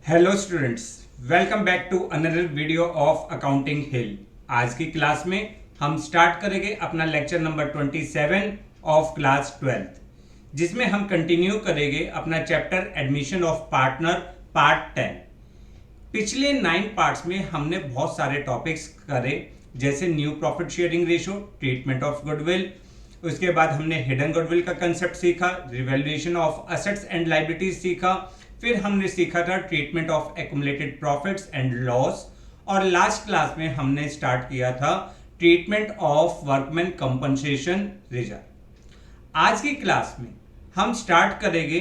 Hello students, welcome back to another video of accounting hill. आज की class में हम स्टार्ट करेंगे अपना lecture number 27 of class 12th, जिसमें हम कंटिन्यू करेंगे अपना chapter admission of partner part 10। पिछले 9 पार्ट्स में हमने बहुत सारे टॉपिक्स करे, जैसे new profit sharing ratio, treatment of goodwill, उसके बाद हमने हिडन गुडविल का कंसेप्ट सीखा, revaluation of assets and liabilities सीखा, फिर हमने सीखा था treatment of accumulated profits and loss, और लास्ट क्लास में हमने स्टार्ट किया था treatment of workman compensation reserve. आज की क्लास में हम स्टार्ट करेंगे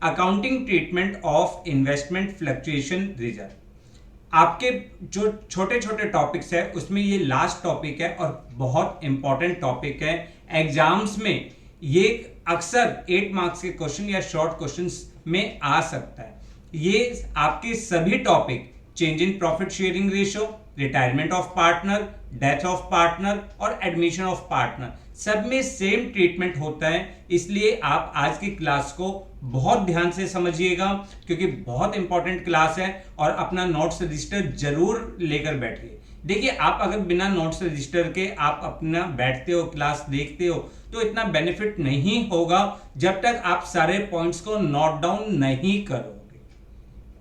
accounting treatment of investment fluctuation reserve. आपके जो छोटे छोटे टॉपिक्स है उसमें ये लास्ट टॉपिक है और बहुत इंपॉर्टेंट टॉपिक है। एग्जाम्स में ये अक्सर 8 मार्क्स के क्वेश्चन या शॉर्ट क्वेश्चंस में आ सकता है। ये आपके सभी topic change in profit sharing ratio, retirement of partner, death of partner और एडमिशन ऑफ पार्टनर, सब में सेम ट्रीटमेंट होता है। इसलिए आप आज की क्लास को बहुत ध्यान से समझिएगा, क्योंकि बहुत इंपॉर्टेंट क्लास है, और अपना नोट्स रजिस्टर जरूर लेकर बैठिए। देखिए, आप अगर बिना नोट्स रजिस्टर के आप अपना बैठते हो, क्लास देखते हो, तो इतना बेनिफिट नहीं होगा जब तक आप सारे पॉइंट्स को नोट डाउन नहीं करोगे।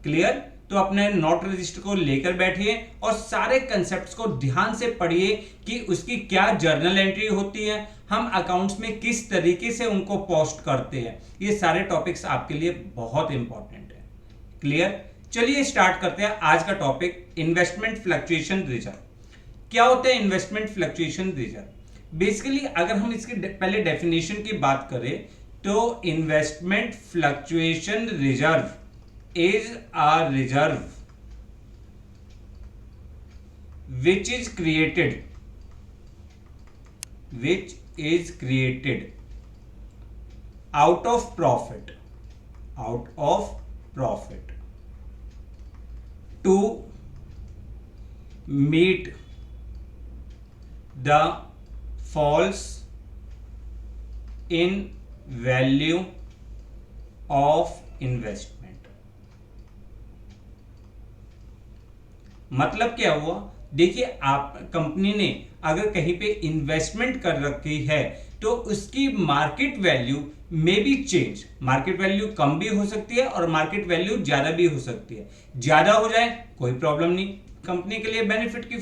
क्लियर? तो अपने नोट रजिस्टर को लेकर बैठिए और सारे कंसेप्ट्स को ध्यान से पढ़िए कि उसकी क्या जर्नल एंट्री होती है, हम अकाउंट्स में किस तरीके से उनको पोस्ट करते हैं। ये सारे टॉपिक्स आपके लिए बहुत इंपॉर्टेंट है। क्लियर? चलिए स्टार्ट करते हैं आज का टॉपिक, इन्वेस्टमेंट फ्लक्चुएशन रिजर्व। क्या होता है इन्वेस्टमेंट फ्लक्चुएशन रिजर्व? बेसिकली अगर हम इसकी पहले डेफिनेशन की बात करें तो investment fluctuation reserve is a reserve which is created out of profit to meet the falls in value of investment। मतलब क्या हुआ? देखिए, आप कंपनी ने अगर कहीं पे इन्वेस्टमेंट कर रखी है तो उसकी मार्केट वैल्यू में भी चेंज, मार्केट वैल्यू कम भी हो सकती है और मार्केट वैल्यू ज्यादा भी हो सकती है। ज्यादा हो जाए कोई प्रॉब्लम नहीं, कंपनी के लिए बेनिफिट की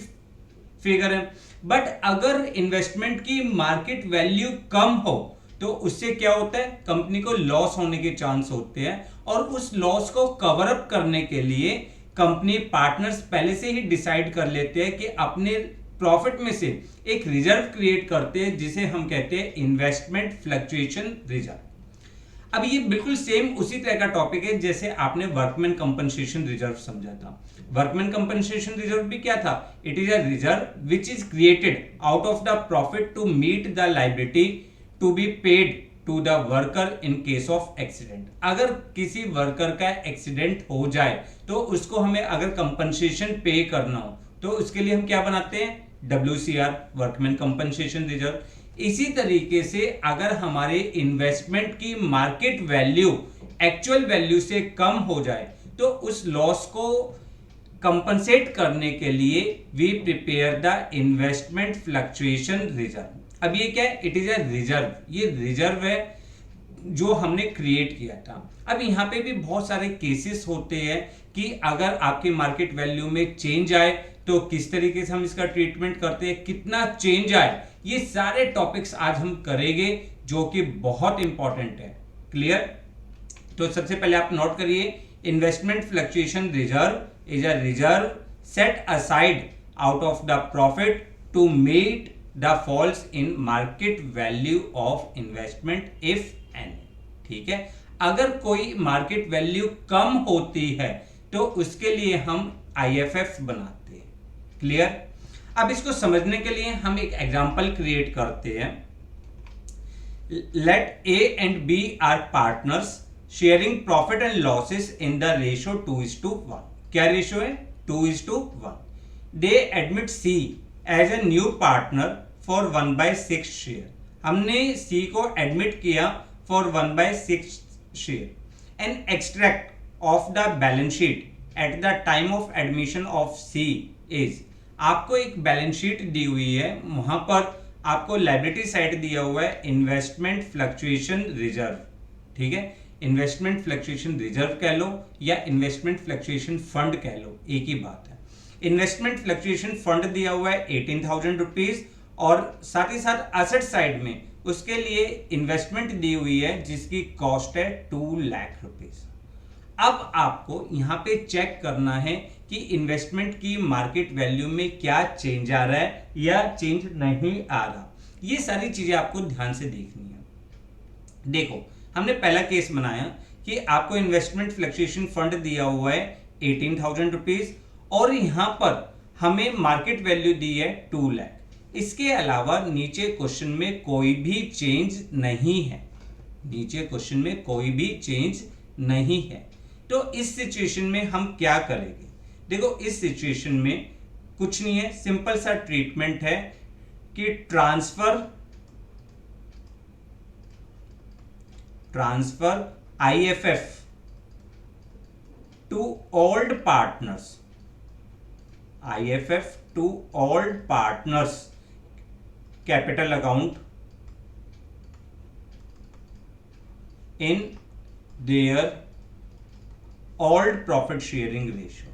फिगर है। बट अगर इन्वेस्टमेंट की मार्केट वैल्यू कम हो तो उससे क्या होता है, कंपनी को लॉस होने के चांस होते हैं, और उस लॉस को कवर अप करने के लिए कंपनी पार्टनर्स पहले से ही डिसाइड कर लेते हैं कि अपने प्रॉफिट में से एक रिजर्व क्रिएट करते हैं, जिसे हम कहते हैं इन्वेस्टमेंट फ्लक्चुएशन रिजर्व। अब ये बिल्कुल सेम उसी तरह का टॉपिक है जैसे आपने वर्कमैन कंपनसेशन रिजर्व समझा था। वर्कमैन कंपनसेशन रिजर्व भी क्या था? It is a reserve which is created out of the profit to meet the liability to be paid to the worker in case of accident. अगर किसी worker का accident हो जाए तो उसको हमें अगर कंपनसेशन पे करना हो तो उसके लिए हम क्या बनाते हैं? WCR, workman compensation reserve. इसी तरीके से अगर हमारे इन्वेस्टमेंट की मार्केट वैल्यू एक्चुअल वैल्यू से कम हो जाए तो उस लॉस को कंपनसेट करने के लिए we prepare the investment fluctuation reserve. अब ये क्या है? It is a reserve. ये रिजर्व है जो हमने क्रिएट किया था। अब यहाँ पे भी बहुत सारे केसेस होते हैं कि अगर आपकी मार्केट वैल्यू में चेंज आए तो किस तरीके से हम इसका ट्रीटमेंट करते हैं, कितना चेंज आए, ये सारे टॉपिक्स आज हम करेंगे जो कि बहुत इंपॉर्टेंट है। क्लियर? तो सबसे पहले आप नोट करिए, investment fluctuation reserve is a reserve set aside out of the profit to meet the falls in market value of investment if any। ठीक है? अगर कोई मार्केट वैल्यू कम होती है तो उसके लिए हम IFF बनाते हैं। क्लियर? अब इसको समझने के लिए हम एक एग्जांपल क्रिएट करते हैं। Let A and B are partners sharing profit and losses in the ratio 2:1। क्या रेशियो है? 2:1। They admit C as a new partner for 1/6 share. हमने सी को एडमिट किया for 1/6 share. An extract of the balance sheet at the time of admission of C is, आपको एक balance sheet दी हुई है, वहां पर आपको लायबिलिटी साइड दिया हुआ है इन्वेस्टमेंट फ्लक्चुएशन रिजर्व, ठीक है, इन्वेस्टमेंट फ्लक्चुएशन रिजर्व कह लो या इन्वेस्टमेंट फ्लक्चुएशन फंड कह लो, एक ही बात है। इन्वेस्टमेंट फ्लक्चुएशन फंड दिया हुआ है 18,000 रुपीज और साथ ही साथ एसेट साइड में उसके लिए इन्वेस्टमेंट दी हुई है जिसकी कॉस्ट है 2 लाख रुपीज। अब आपको यहां पे चेक करना है कि इन्वेस्टमेंट की मार्केट वैल्यू में क्या चेंज आ रहा है या चेंज नहीं आ रहा, ये सारी चीजें आपको ध्यान से देखनी है। देखो, हमने पहला केस बनाया कि आपको इन्वेस्टमेंट फ्लक्चुएशन फंड दिया हुआ है 18,000 रुपीज और यहां पर हमें मार्केट वैल्यू दी है 2 लाख। इसके अलावा नीचे क्वेश्चन में कोई भी चेंज नहीं है, नीचे क्वेश्चन में कोई भी चेंज नहीं है। तो इस सिचुएशन में हम क्या करेंगे? देखो, इस सिचुएशन में कुछ नहीं है, सिंपल सा ट्रीटमेंट है कि transfer IFF to old partners, IFF to old partners capital account in their old profit sharing ratio।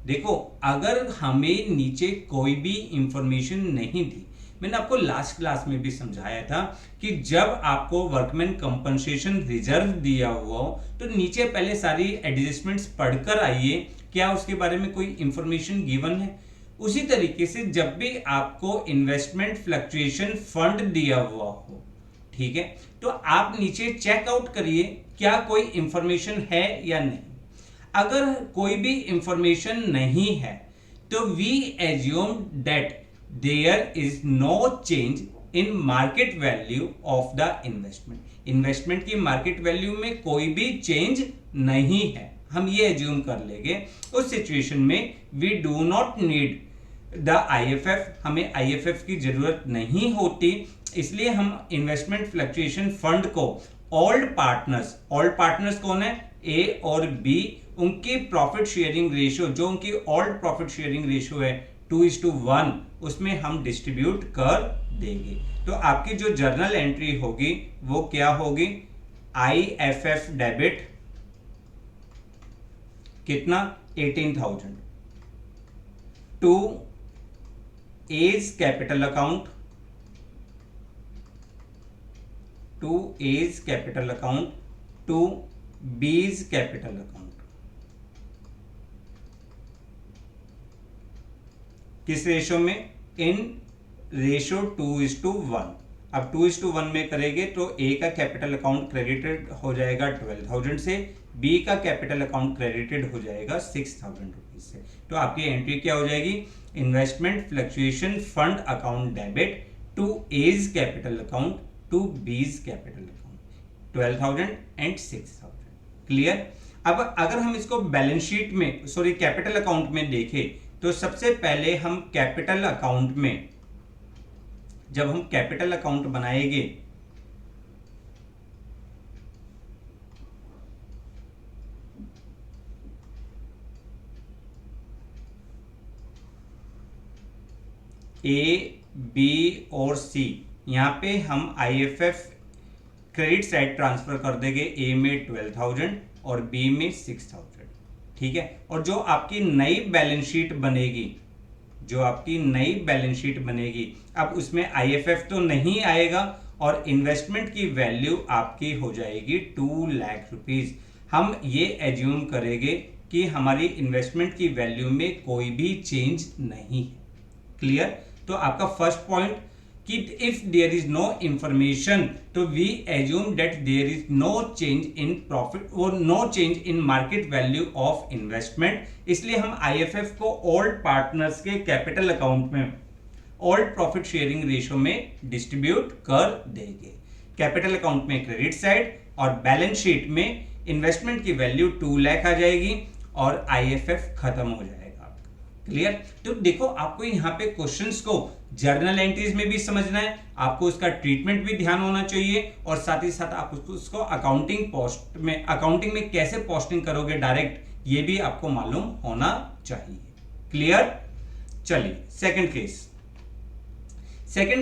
देखो, अगर हमें नीचे कोई भी इंफॉर्मेशन नहीं दी, मैंने आपको लास्ट क्लास में भी समझाया था कि जब आपको वर्कमैन कंपनसेशन रिजर्व दिया हुआ हो तो नीचे पहले सारी एडजस्टमेंट्स पढ़कर आइए, क्या उसके बारे में कोई इंफॉर्मेशन गिवन है। उसी तरीके से जब भी आपको इन्वेस्टमेंट फ्लक्चुएशन फंड दिया हुआ हो, ठीक है, तो आप नीचे चेकआउट करिए क्या कोई इंफॉर्मेशन है या नहीं। अगर कोई भी इंफॉर्मेशन नहीं है तो we assume that there is no change in market value of the investment। Investment की मार्केट वैल्यू में कोई भी चेंज नहीं है, हम ये एज्यूम कर लेंगे। उस सिचुएशन में we do not need the IFF, हमें IFF की जरूरत नहीं होती, इसलिए हम इन्वेस्टमेंट फ्लक्चुएशन फंड को ओल्ड पार्टनर्स कौन है? A और B, उनकी प्रॉफिट शेयरिंग रेशियो, जो उनकी ओल्ड प्रॉफिट शेयरिंग रेशियो है 2:1, उसमें हम डिस्ट्रीब्यूट कर देंगे। तो आपकी जो जर्नल एंट्री होगी वो क्या होगी? IFF डेबिट कितना? 18,000 to A's capital account, to B's capital account. किस रेशो में? In ratio 2:1। अब 2:1 में करेंगे तो A का कैपिटल अकाउंट क्रेडिटेड हो जाएगा 12,000 से, B का कैपिटल अकाउंट क्रेडिटेड हो जाएगा 6,000 रुपीज से। तो आपकी एंट्री क्या हो जाएगी? Investment fluctuation fund account debit to A's capital account to B's capital account 12,000 and 6,000। Clear? अब अगर हम इसको बैलेंस शीट में, कैपिटल अकाउंट में देखें तो सबसे पहले हम कैपिटल अकाउंट में, जब हम कैपिटल अकाउंट बनाएंगे A, B और C, यहां पे हम IFF क्रेडिट साइड ट्रांसफर कर देंगे। A में 12,000 और B में 6,000, ठीक है। और जो आपकी नई बैलेंस शीट बनेगी, अब उसमें IFF तो नहीं आएगा और इन्वेस्टमेंट की वैल्यू आपकी हो जाएगी 2 लाख रुपीज। हम ये एज्यूम करेंगे कि हमारी इन्वेस्टमेंट की वैल्यू में कोई भी चेंज नहीं है। क्लियर? तो आपका फर्स्ट पॉइंट कि if there is no information तो we assume that there is no change in profit और no change in market value of investment. इसलिए हम IFF को ओल्ड पार्टनर्स के कैपिटल अकाउंट में ओल्ड प्रॉफिट शेयरिंग रेशियो में distribute कर देंगे। कैपिटल अकाउंट में क्रेडिट साइड और बैलेंस शीट में इन्वेस्टमेंट की वैल्यू 2 लाख आ जाएगी और IFF खत्म हो जाएगा। क्लियर। तो देखो आपको यहाँ पे क्वेश्चंस को जर्नल एंट्रीज में भी समझना है, आपको उसका ट्रीटमेंट भी ध्यान होना चाहिए, और साथ ही साथ आप उसको अकाउंटिंग में कैसे पोस्टिंग करोगे डायरेक्ट, ये भी आपको मालूम होना चाहिए। क्लियर। चलिए सेकंड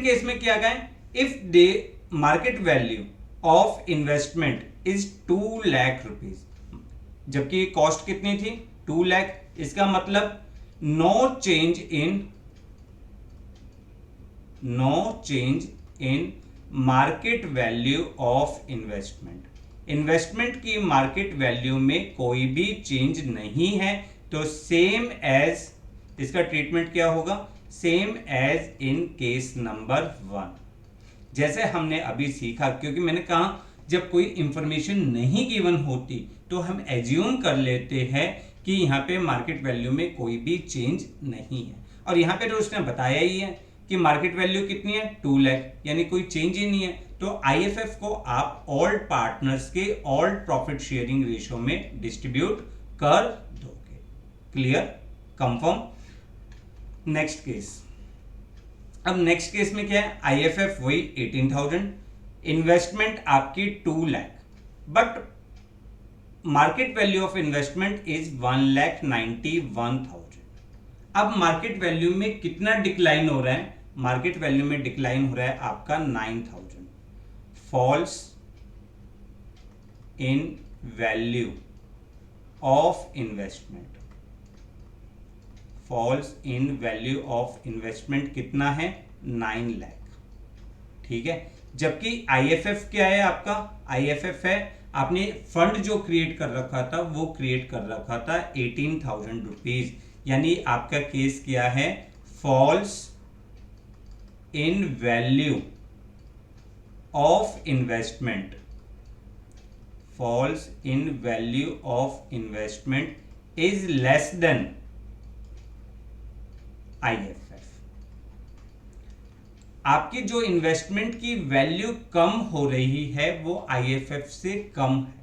केस में क्या गया, if the market value of investment is 2 lakh rupees, जबकि कॉस्ट कितनी थी 2 लाख, इसका मतलब no change in market value of investment की मार्केट वैल्यू में कोई भी चेंज नहीं है, तो सेम एज, इसका ट्रीटमेंट क्या होगा, same as in case number 1। जैसे हमने अभी सीखा, क्योंकि मैंने कहा जब कोई इंफॉर्मेशन नहीं गिवन होती तो हम एज्यूम कर लेते हैं कि यहाँ पे मार्केट वैल्यू में कोई भी चेंज नहीं है, और यहाँ पे तो उसने बताया ही है कि मार्केट वैल्यू कितनी है 2 लाख, यानी कोई चेंज ही नहीं है। तो आईएफएफ को आप ऑल पार्टनर्स के ऑल प्रॉफिट शेयरिंग रेशियो में डिस्ट्रीब्यूट कर दोगे। Clear, confirm. नेक्स्ट केस, अब नेक्स्ट केस में क्या है, आईएफएफ वही 18,000, इन्वेस्टमेंट आपकी 2 lakh, but market value of investment is 1,91,000। अब मार्केट वैल्यू में कितना डिक्लाइन हो रहा है, मार्केट वैल्यू में डिक्लाइन हो रहा है आपका 9,000, false in value of investment, false in value of investment कितना है 9 लाख। ठीक है, जबकि आईएफएफ क्या है आपका, आईएफएफ है आपने फंड जो क्रिएट कर रखा था वो क्रिएट कर रखा था 18,000 रुपीज, यानी आपका केस क्या है, false in value of investment, false in value of investment is less than IFF. आपकी जो इन्वेस्टमेंट की वैल्यू कम हो रही है वो आईएफएफ से कम है।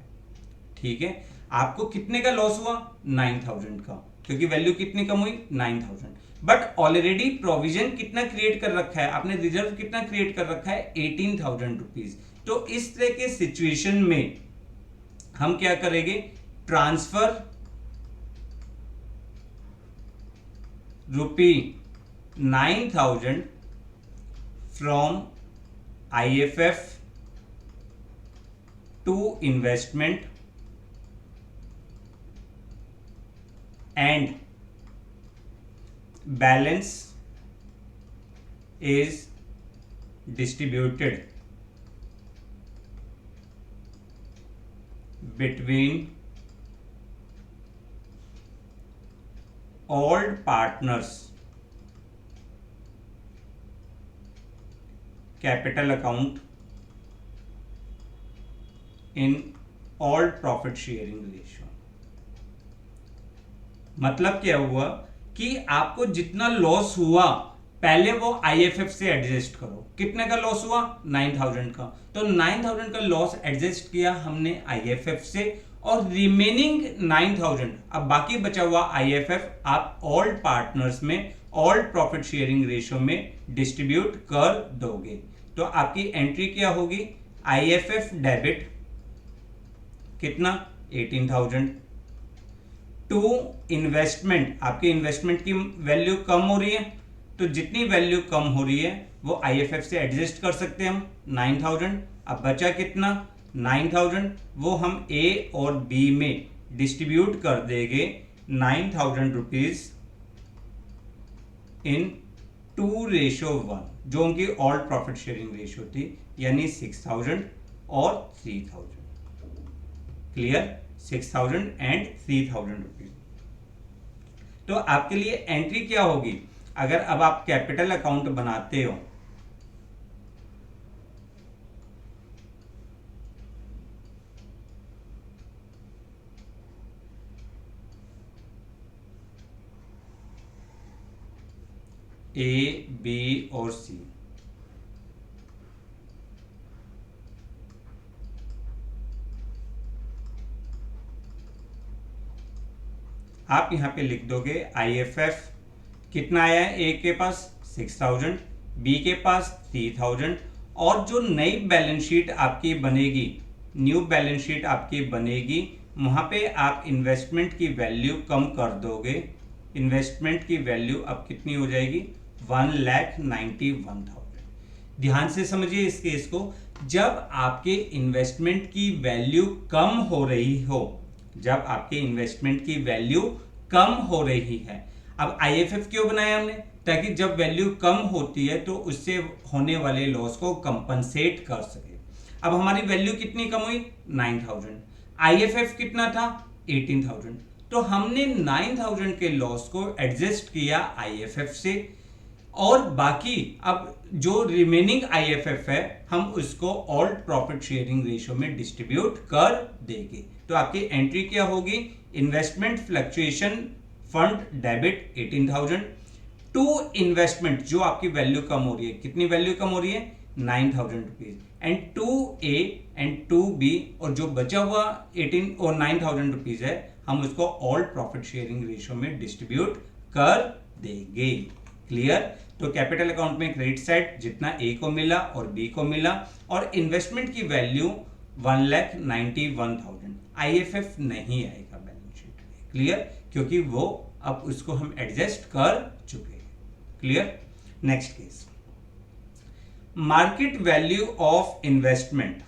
ठीक है, आपको कितने का लॉस हुआ 9,000 का, क्योंकि वैल्यू कितनी कम हुई 9,000, बट ऑलरेडी प्रोविजन कितना क्रिएट कर रखा है आपने, रिजर्व कितना क्रिएट कर रखा है 18,000 रुपीज। तो इस तरह के सिचुएशन में हम क्या करेंगे, transfer ₹9,000 from IFF to investment and balance is distributed between all partners capital account in all profit sharing ratio. मतलब क्या हुआ कि आपको जितना लॉस हुआ पहले वो आईएफएफ से एडजस्ट करो, कितने का लॉस हुआ 9,000 का, तो 9,000 का लॉस एडजस्ट किया हमने आईएफएफ से, और रिमेनिंग 9,000 अब बाकी बचा हुआ आईएफएफ आप ऑल पार्टनर्स में ऑल प्रॉफिट शेयरिंग रेशियो में डिस्ट्रीब्यूट कर दोगे। तो आपकी एंट्री क्या होगी, आईएफएफ डेबिट कितना 18,000 टू इन्वेस्टमेंट, आपकी इन्वेस्टमेंट की वैल्यू कम हो रही है, तो जितनी वैल्यू कम हो रही है वो आईएफएफ से एडजस्ट कर सकते हैं हम 9,000। अब बचा कितना 9,000, वो हम ए और बी में डिस्ट्रीब्यूट कर देंगे 9,000 रुपीज इन 2:1, जो उनकी ऑल प्रॉफिट शेयरिंग रेशियो थी, यानी 6,000 और 3,000। Clear, 6,000 and 3,000 rupees. तो आपके लिए एंट्री क्या होगी, अगर अब आप कैपिटल अकाउंट बनाते हो ए, बी और सी, आप यहां पे लिख दोगे आईएफएफ कितना आया है? ए के पास 6000, बी के पास 3000, और जो नई बैलेंस शीट आपकी बनेगी, न्यू बैलेंस शीट आपकी बनेगी, वहां पे आप इन्वेस्टमेंट की वैल्यू कम कर दोगे। इन्वेस्टमेंट की वैल्यू अब कितनी हो जाएगी? 1,91,000। ध्यान से समझिए इस केस को। जब आपके इन्वेस्टमेंट की वैल्यू कम हो रही हो, जब आपके इन्वेस्टमेंट की वैल्यू कम हो रही है, अब आईएफएफ क्यों बनाया हमने? ताकि जब वैल्यू कम होती है तो उससे होने वाले लॉस को कंपनसेट कर सके। अब हमारी वैल्यू कितनी कम हुई? 9000। आईएफएफ कितना था? 18000। तो हमने 9000 के लॉस को एडजस्ट किया आईएफएफ से, और बाकी अब जो रिमेनिंग आईएफएफ है हम उसको ऑल प्रॉफिट शेयरिंग रेशियो में डिस्ट्रीब्यूट कर देंगे। तो आपकी एंट्री क्या होगी? Investment fluctuation fund debit 18000 to investment, जो आपकी वैल्यू कम हो रही है। कितनी वैल्यू कम हो रही है? 9000 rupees, and to a and to b, और जो बचा हुआ 18 और 9000 रुपीज है हम उसको ऑल प्रॉफिट शेयरिंग रेशियो में डिस्ट्रीब्यूट कर देंगे। क्लियर? तो कैपिटल अकाउंट में क्रेडिट साइड जितना ए को मिला और बी को मिला, और इन्वेस्टमेंट की वैल्यू 1,91,000। आईएफएफ नहीं आएगा बैलेंस शीट में। क्लियर? क्योंकि वो अब उसको हम एडजस्ट कर चुके हैं। Clear? Next case, market value of investment.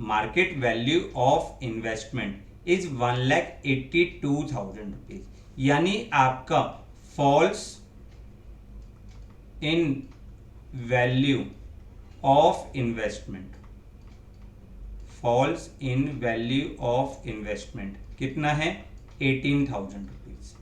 Market value of investment is 1,82,000 rupees, यानी आपका false in value of investment, false in value of investment कितना है? 18,000 rupees.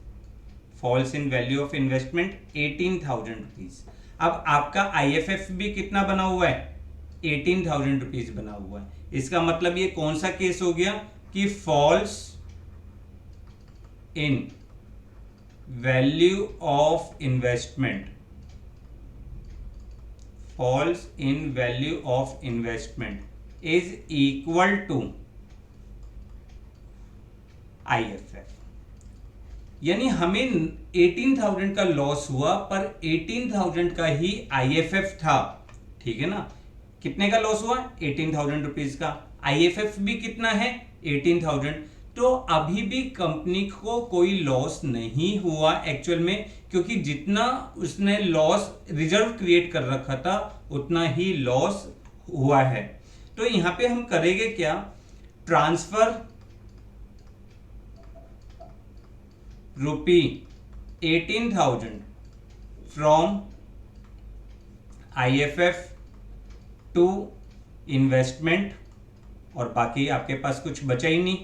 False in value of investment 18,000 rupees. अब आपका IFF भी कितना बना हुआ है? 18,000 रुपीज बना हुआ है। इसका मतलब ये कौन सा केस हो गया कि false in value of investment, falls in value of investment is equal to IFF। यानी हमें 18,000 का लॉस हुआ पर 18,000 का ही IFF था। ठीक है ना? कितने का लॉस हुआ? 18,000 रुपीज का। IFF भी कितना है? 18,000। तो अभी भी कंपनी को कोई लॉस नहीं हुआ एक्चुअल में, क्योंकि जितना उसने लॉस रिजर्व क्रिएट कर रखा था उतना ही लॉस हुआ है। तो यहां पे हम करेंगे क्या? Transfer rupee 18,000 from IFF to investment, और बाकी आपके पास कुछ बचा ही नहीं,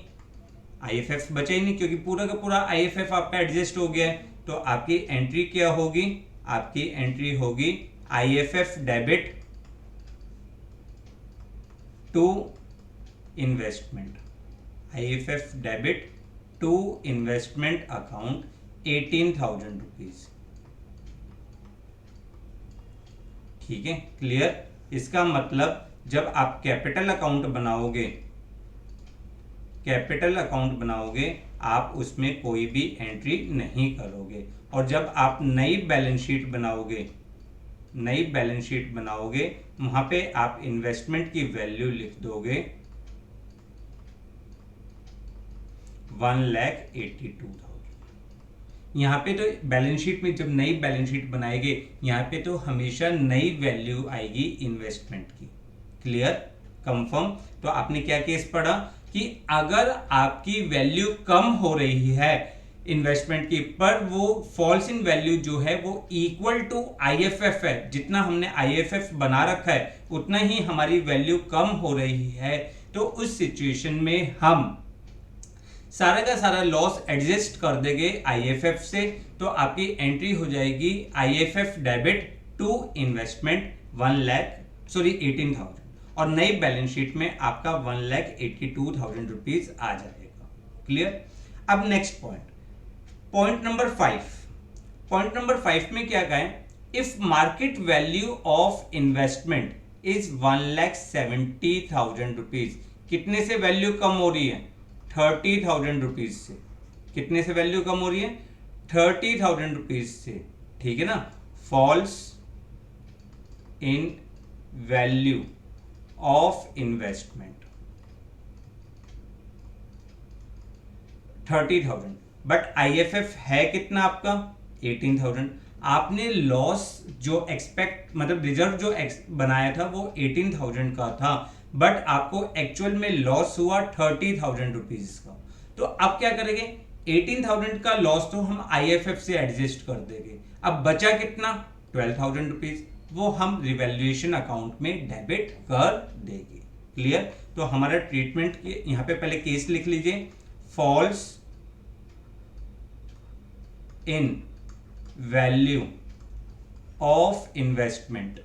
आईएफएफ बचा ही नहीं, क्योंकि पूरा का पूरा आईएफएफ आपका एडजस्ट हो गया है। तो आपकी एंट्री क्या होगी? आपकी एंट्री होगी IFF debit to investment, IFF debit to investment account 18,000 rupees. ठीक है? क्लियर? इसका मतलब जब आप कैपिटल अकाउंट बनाओगे, कैपिटल अकाउंट बनाओगे आप उसमें कोई भी एंट्री नहीं करोगे, और जब आप नई बैलेंस शीट बनाओगे, नई बैलेंस शीट बनाओगे वहां पे आप इन्वेस्टमेंट की वैल्यू लिख दोगे 1,82,000। यहाँ पे तो बैलेंस शीट में जब नई बैलेंस शीट बनाएंगे यहाँ पे तो हमेशा नई वैल्यू आएगी इन्वेस्टमेंट की। क्लियर? कंफर्म? तो आपने क्या केस पढ़ा कि अगर आपकी वैल्यू कम हो रही है इन्वेस्टमेंट की, पर वो फॉल्स इन वैल्यू जो है वो इक्वल टू आईएफएफ है, जितना हमने आईएफएफ बना रखा है उतना ही हमारी वैल्यू कम हो रही है, तो उस सिचुएशन में हम सारा का सारा लॉस एडजस्ट कर देंगे आईएफएफ से। तो आपकी एंट्री हो जाएगी आईएफएफ डेबिट टू इन्वेस्टमेंट 18,000, और नई बैलेंस शीट में आपका 1,82,000 रुपीज आ जाएगा। क्लियर? अब next point, point number 5। Point number 5 में क्या कहें? If market value of investment is 1,70,000 rupees, कितने से वैल्यू कम हो रही है? 30,000 रुपीज से। कितने से वैल्यू कम हो रही है? 30,000 रुपीज से। ठीक है ना, false in value of investment 30,000, but IFF है कितना आपका 18,000। आपने लॉस जो एक्सपेक्ट मतलब रिजर्व जो बनाया था वो 18,000 का था, बट आपको एक्चुअल में लॉस हुआ 30,000 रुपीज का। तो अब क्या करेंगे, 18,000 का लॉस तो हम आईएफएफ से एडजस्ट कर देंगे, अब बचा कितना 12,000 रुपीज, वो हम रिवैल्यूएशन अकाउंट में डेबिट कर देंगे। क्लियर। तो हमारा ट्रीटमेंट यहां पे पहले केस लिख लीजिए, false in value of investment,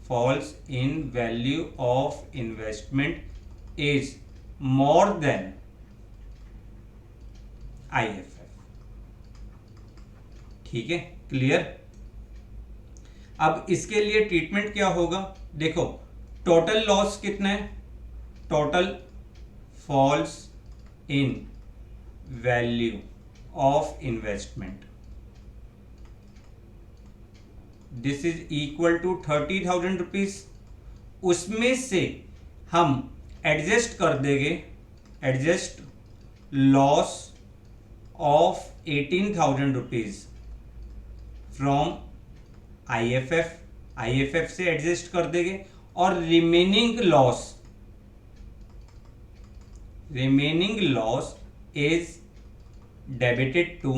false in value of investment is more than IFF. ठीक है, क्लियर। अब इसके लिए ट्रीटमेंट क्या होगा, देखो टोटल लॉस कितना है, total falls in value of investment, this is equal to 30,000 rupees. उसमें से हम एडजस्ट कर देंगे, adjust loss of 18,000 rupees from IFF से एडजस्ट कर देंगे, और remaining loss is debited to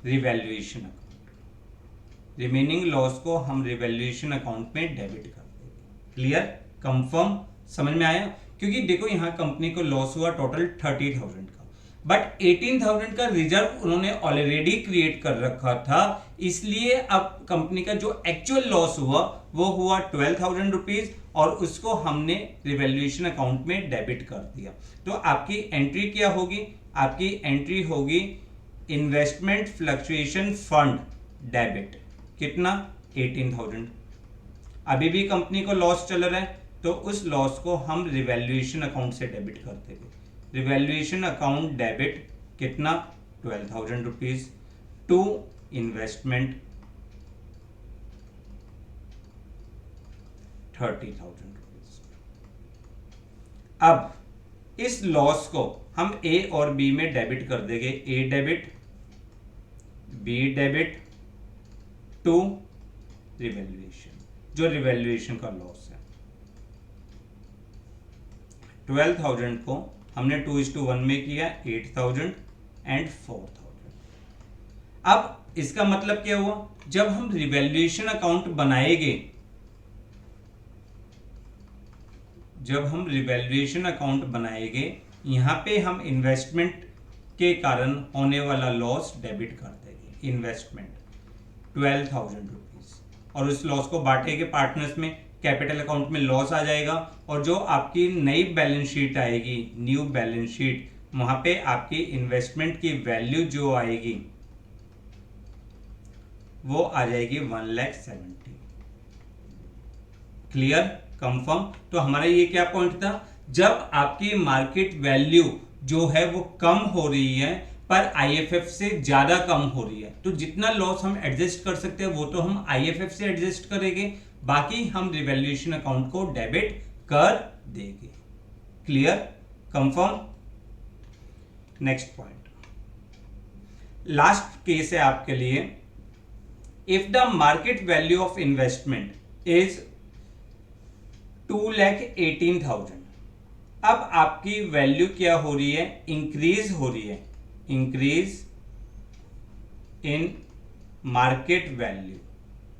revaluation account. Remaining loss को हम रिवैल्यूएशन अकाउंट में डेबिट कर देंगे। क्लियर, कंफर्म, समझ में आया। क्योंकि देखो यहां कंपनी को लॉस हुआ टोटल 30,000 का, बट 18,000 का रिजर्व उन्होंने ऑलरेडी क्रिएट कर रखा था, इसलिए अब कंपनी का जो एक्चुअल लॉस हुआ वो हुआ 12,000 रुपीज, और उसको हमने रिवैल्यूएशन अकाउंट में डेबिट कर दिया। तो आपकी एंट्री क्या होगी, आपकी एंट्री होगी इन्वेस्टमेंट फ्लक्चुएशन फंड डेबिट, कितना 18,000। अभी भी कंपनी को लॉस चल रहा है, तो उस लॉस को हम रिवैल्यूएशन अकाउंट से डेबिट कर देंगे। रिवैल्यूएशन अकाउंट डेबिट कितना 12,000 रुपीज टू इन्वेस्टमेंट 30,000 रुपीज। अब इस लॉस को हम ए और बी में डेबिट कर देंगे, A debit B debit to revaluation, जो रिवैल्यूएशन का लॉस है 12,000 को हमने 2:1 में किया 8,000 एंड 4,000। अब इसका मतलब क्या हुआ, जब हम रिवैल्यूएशन अकाउंट बनाएंगे, जब हम रिवैल्यूएशन अकाउंट बनाएंगे, यहां पे हम इन्वेस्टमेंट के कारण होने वाला लॉस डेबिट कर देंगे, इन्वेस्टमेंट 12,000 रुपीज, और उस लॉस को बांटेंगे पार्टनर्स में, कैपिटल अकाउंट में लॉस आ जाएगा, और जो आपकी नई बैलेंस शीट आएगी, न्यू बैलेंस शीट, वहां पे आपकी इन्वेस्टमेंट की वैल्यू जो आएगी वो आ जाएगी 1,70,000। Clear, confirm. तो हमारा ये क्या पॉइंट था, जब आपकी मार्केट वैल्यू जो है वो कम हो रही है पर आईएफएफ से ज्यादा कम हो रही है, तो जितना लॉस हम एडजस्ट कर सकते हैं वो तो हम आईएफएफ से एडजस्ट करेंगे, बाकी हम रिवैल्यूएशन अकाउंट को डेबिट कर देंगे। Clear, confirm. Next point, last case है आपके लिए, if the market value of investment is 2,18,000। अब आपकी वैल्यू क्या हो रही है, इंक्रीज हो रही है, इंक्रीज इन मार्केट वैल्यू,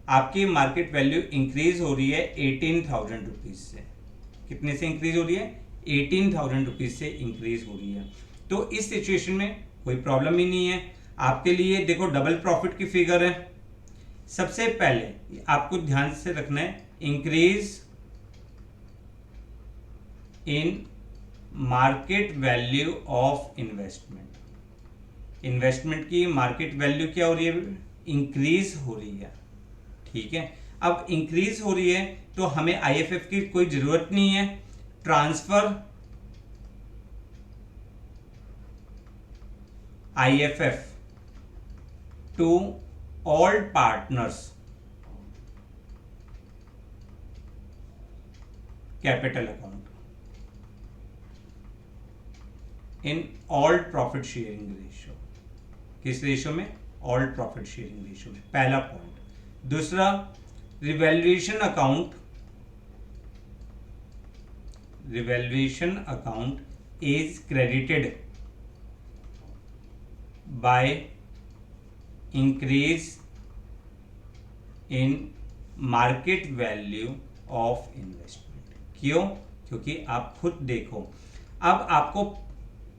आपकी मार्केट वैल्यू इंक्रीज हो रही है 18,000 रुपीज से। कितने से इंक्रीज हो रही है, 18,000 रुपीज से इंक्रीज हो रही है। तो इस सिचुएशन में कोई प्रॉब्लम ही नहीं है आपके लिए। देखो डबल प्रॉफिट की फिगर है, सबसे पहले आपको ध्यान से रखना है, increase in market value of investment, investment की मार्केट वैल्यू क्या हो रही है, इंक्रीज हो रही है। ठीक है, अब इंक्रीज हो रही है तो हमें आईएफएफ की कोई जरूरत नहीं है, transfer IFF to all partners capital account in all profit sharing ratio. किस रेशियो में? ऑल प्रॉफिट शेयरिंग रेशियो में, पहला पॉइंट। दूसरा, revaluation account is credited by increase in market value of investment. क्यों? क्योंकि आप खुद देखो, अब आपको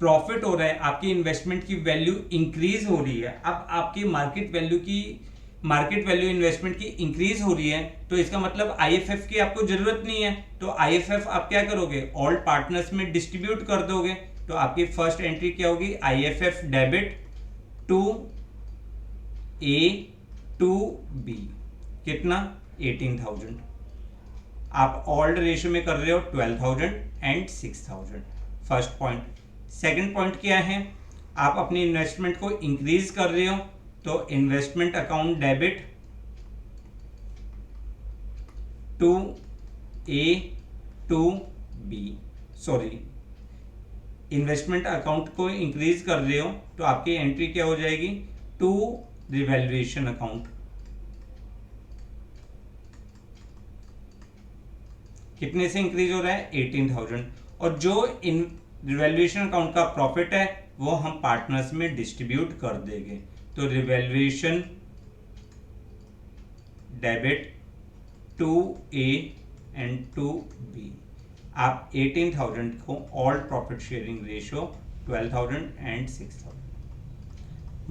प्रॉफिट हो रहा है, आपकी इन्वेस्टमेंट की वैल्यू इंक्रीज हो रही है, अब आपकी मार्केट वैल्यू इन्वेस्टमेंट की इंक्रीज हो रही है, तो इसका मतलब आईएफएफ की आपको जरूरत नहीं है। तो आईएफएफ आप क्या करोगे? ऑल पार्टनर्स में डिस्ट्रीब्यूट कर दोगे। तो आपकी फर्स्ट एंट्री क्या होगी? IFF debit to A to b, कितना? 18,000। आप ऑल्ड रेशियो में कर रहे हो 12,000 and 6,000। First point. Second point क्या है? आप अपनी इन्वेस्टमेंट को इंक्रीज कर रहे हो, तो investment account debit to A to b, sorry, investment account को इंक्रीज कर रहे हो तो आपकी एंट्री क्या हो जाएगी? To revaluation account. कितने से इंक्रीज हो रहा है? 18,000। और जो इन रिवैल्यूएशन अकाउंट का प्रॉफिट है वो हम पार्टनर्स में डिस्ट्रीब्यूट कर देंगे। तो revaluation debit to a and to b. आप 18,000 को all profit sharing ratio 12,000 and 6,000।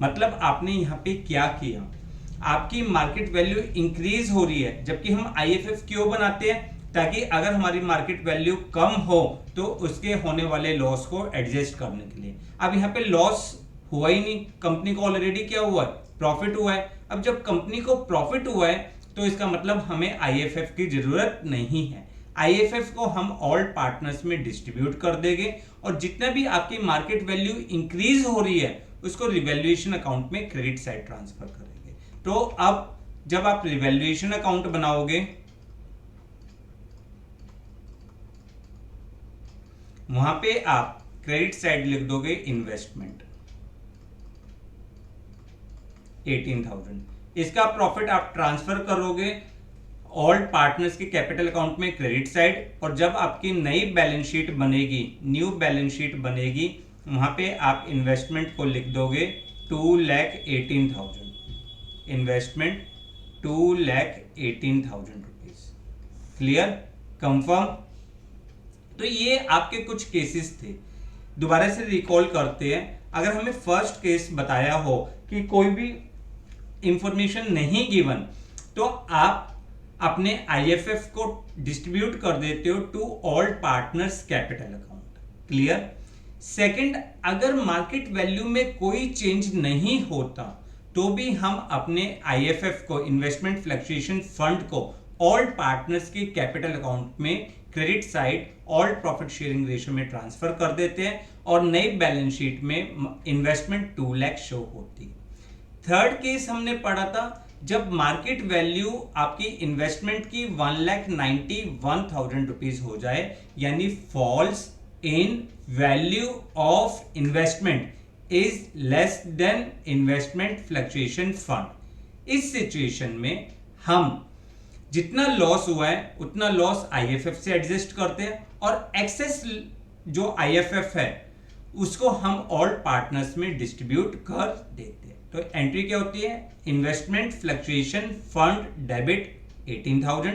मतलब आपने यहाँ पे क्या किया? आपकी मार्केट वैल्यू इंक्रीज हो रही है, जबकि हम आईएफएफ क्यों बनाते हैं? ताकि अगर हमारी मार्केट वैल्यू कम हो तो उसके होने वाले लॉस को एडजस्ट करने के लिए। अब यहाँ पे लॉस हुआ ही नहीं, कंपनी को ऑलरेडी क्या हुआ है? प्रॉफिट हुआ है। अब जब कंपनी को प्रॉफिट हुआ है तो इसका मतलब हमें आईएफएफ की जरूरत नहीं है। आईएफएफ को हम ऑल पार्टनर्स में डिस्ट्रीब्यूट कर देंगे और जितना भी आपकी मार्केट वैल्यू इंक्रीज हो रही है उसको रिवैल्यूएशन अकाउंट में क्रेडिट साइड ट्रांसफर करेंगे। तो अब जब आप रिवैल्यूएशन अकाउंट बनाओगे, वहां पे आप क्रेडिट साइड लिख दोगे इन्वेस्टमेंट 18,000। इसका प्रॉफिट आप ट्रांसफर करोगे ऑल पार्टनर्स के कैपिटल अकाउंट में क्रेडिट साइड, और जब आपकी नई बैलेंस शीट बनेगी, न्यू बैलेंस शीट बनेगी, वहां पे आप इन्वेस्टमेंट को लिख दोगे 2,18,000। Investment 2,18,000 rupees. क्लियर? कंफर्म? तो ये आपके कुछ केसेस थे। दोबारा से रिकॉल करते हैं। अगर हमें फर्स्ट केस बताया हो कि कोई भी इंफॉर्मेशन नहीं गिवन, तो आप अपने आईएफएफ को डिस्ट्रीब्यूट कर देते हो to all partners capital account. Clear? Second, अगर मार्केट वैल्यू में कोई चेंज नहीं होता तो भी हम अपने आईएफएफ को, इन्वेस्टमेंट फ्लक्चुएशन फंड को, ऑल पार्टनर्स के कैपिटल अकाउंट में credit side all profit sharing ratio में ट्रांसफर कर देते हैं और नई बैलेंस शीट में इन्वेस्टमेंट 2 लाख शो होती है। थर्ड केस हमने पढ़ा था जब मार्केट वैल्यू आपकी इन्वेस्टमेंट की 1,91,000 रुपीज हो जाए, यानी falls in value of investment is less than investment fluctuation fund. इस सिचुएशन में हम जितना लॉस हुआ है उतना लॉस आईएफएफ से एडजस्ट करते हैं और एक्सेस जो आईएफएफ है उसको हम ऑल पार्टनर्स में डिस्ट्रीब्यूट कर देते हैं। तो एंट्री क्या होती है? Investment fluctuation fund debit 18,000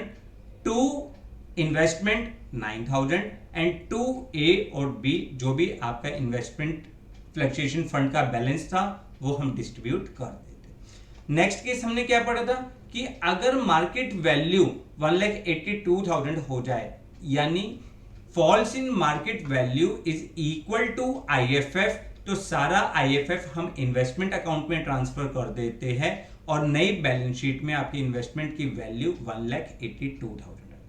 to investment 9,000 and to A और बी, जो भी आपका इन्वेस्टमेंट फ्लक्चुएशन फंड का बैलेंस था वो हम डिस्ट्रीब्यूट कर देते। नेक्स्ट केस हमने क्या पढ़ा था कि अगर मार्केट वैल्यू 1,82,000 हो जाए, यानी falls in market value is equal to IFF, तो सारा आईएफएफ हम इन्वेस्टमेंट अकाउंट में ट्रांसफर कर देते हैं और नई बैलेंस शीट में आपकी इन्वेस्टमेंट की वैल्यू 1,82,000 है।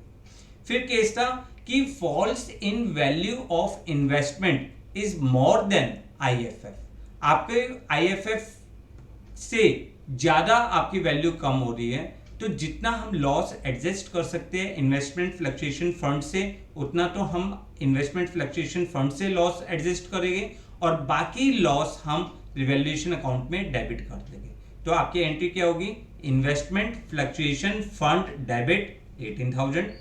फिर केस था कि false in value of investment is more than IFF. आपके आईएफएफ से ज्यादा आपकी वैल्यू कम हो रही है, तो जितना हम लॉस एडजस्ट कर सकते हैं इन्वेस्टमेंट फ्लक्चुएशन फंड से, उतना तो हम इन्वेस्टमेंट फ्लक्चुएशन फंड से लॉस एडजस्ट करेंगे और बाकी लॉस हम रिवैल्यूएशन अकाउंट में डेबिट कर देंगे। तो आपकी एंट्री क्या होगी? Investment fluctuation fund debit 18,000,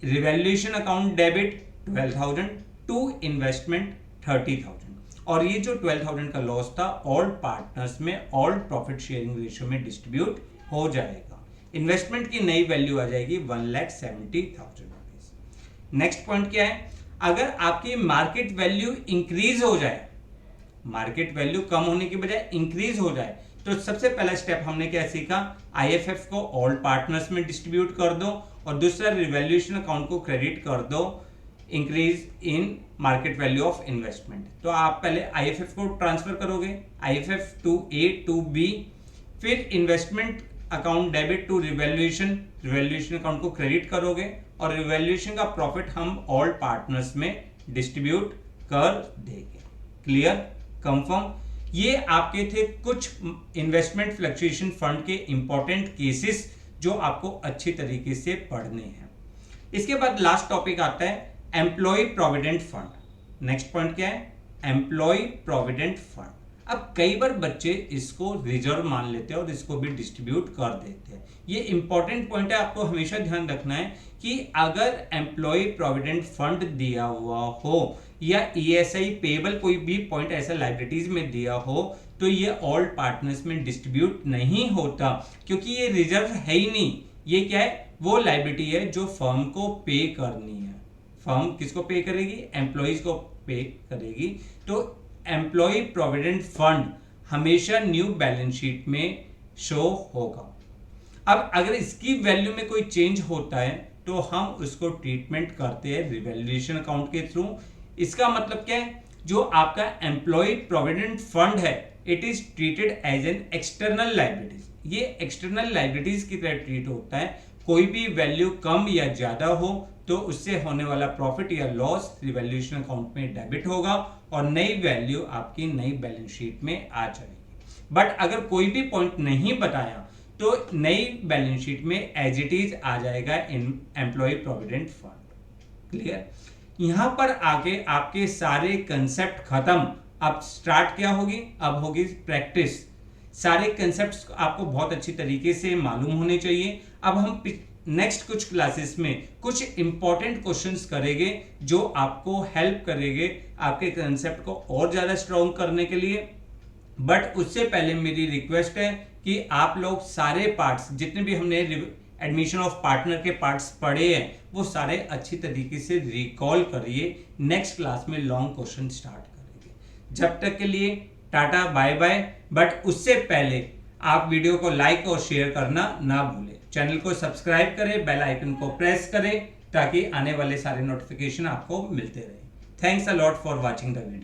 revaluation account debit 12,000 to investment 30,000। और ये जो 12,000 का लॉस था ऑल पार्टनर्स में ऑल प्रॉफिट शेयरिंग रेशियो में डिस्ट्रीब्यूट हो जाएगा। इन्वेस्टमेंट की नई वैल्यू आ जाएगी 1,70,000 रुपीज। नेक्स्ट पॉइंट क्या है? अगर आपकी मार्केट वैल्यू इंक्रीज हो जाए, मार्केट वैल्यू कम होने की बजाय इंक्रीज हो जाए, तो सबसे पहला स्टेप हमने क्या सीखा? आईएफएफ को ऑल पार्टनर्स में डिस्ट्रीब्यूट कर दो और दूसरा रिवैल्यूएशन अकाउंट को क्रेडिट कर दो increase in market value of investment. तो आप पहले आईएफएफ को ट्रांसफर करोगे, IFF to A to B, फिर investment account debit to revaluation, revaluation account को क्रेडिट करोगे और रिवैल्यूएशन का प्रॉफिट हम ऑल पार्टनर्स में डिस्ट्रीब्यूट कर देंगे। क्लियर? कंफर्म? ये आपके थे कुछ इन्वेस्टमेंट फ्लक्चुएशन फंड के इंपॉर्टेंट केसेस जो आपको अच्छी तरीके से पढ़ने हैं। इसके बाद लास्ट टॉपिक आता है employ provident fund. Next point क्या है? Employ provident fund. अब कई बार बच्चे इसको रिजर्व मान लेते हैं और इसको भी डिस्ट्रीब्यूट कर देते हैं। ये इंपॉर्टेंट पॉइंट है, आपको हमेशा ध्यान रखना है कि अगर एम्प्लॉय प्रोविडेंट फंड दिया हुआ हो या ईएसआई पेबल कोई भी पॉइंट ऐसा लाइबिलिटीज में दिया हो, तो ये ऑल पार्टनर्स में डिस्ट्रीब्यूट नहीं होता, क्योंकि ये रिजर्व है ही नहीं। ये क्या है? वो लाइबिलिटी है जो फर्म को पे करनी है। फर्म किसको पे करेगी? एम्प्लॉइज को पे करेगी। तो एम्प्लॉय प्रोविडेंट फंड हमेशा न्यू बैलेंस शीट में शो होगा। अब अगर इसकी वैल्यू में कोई चेंज होता है तो हम उसको ट्रीटमेंट करते हैं रिवैल्यूएशन अकाउंट के थ्रू। इसका मतलब क्या है? जो आपका एम्प्लॉय प्रोविडेंट फंड है, it is treated as an external liabilities. ये एक्सटर्नल लाइबिलिटीज की तरह ट्रीट होता है। कोई भी वैल्यू कम या ज्यादा हो तो उससे होने वाला प्रॉफिट या लॉस रिवैल्यूएशन अकाउंट में डेबिट होगा और नई वैल्यू आपकी नई बैलेंस शीट में आ जाएगी। बट अगर कोई भी पॉइंट नहीं बताया तो नई बैलेंस शीट में एज इट इज आ जाएगा इन एम्प्लॉय प्रोविडेंट फंड। क्लियर? यहां पर आके आपके सारे कंसेप्ट खत्म। अब स्टार्ट क्या होगी? अब होगी प्रैक्टिस। सारे कंसेप्ट्स आपको बहुत अच्छी तरीके से मालूम होने चाहिए। अब हम नेक्स्ट कुछ क्लासेस में कुछ इंपॉर्टेंट क्वेश्चंस करेंगे जो आपको हेल्प करेंगे आपके कंसेप्ट को और ज्यादा स्ट्रॉन्ग करने के लिए। बट उससे पहले मेरी रिक्वेस्ट है कि आप लोग सारे पार्ट्स जितने भी हमने एडमिशन ऑफ पार्टनर के पार्ट्स पढ़े हैं वो सारे अच्छी तरीके से रिकॉल करिए। नेक्स्ट क्लास में लॉन्ग क्वेश्चन स्टार्ट करेंगे। जब तक के लिए टाटा बाय बाय। बट उससे पहले आप वीडियो को लाइक और शेयर करना ना भूलें। चैनल को सब्सक्राइब करें, बेल आइकन को प्रेस करें ताकि आने वाले सारे नोटिफिकेशन आपको मिलते रहे। Thanks a lot for watching the video.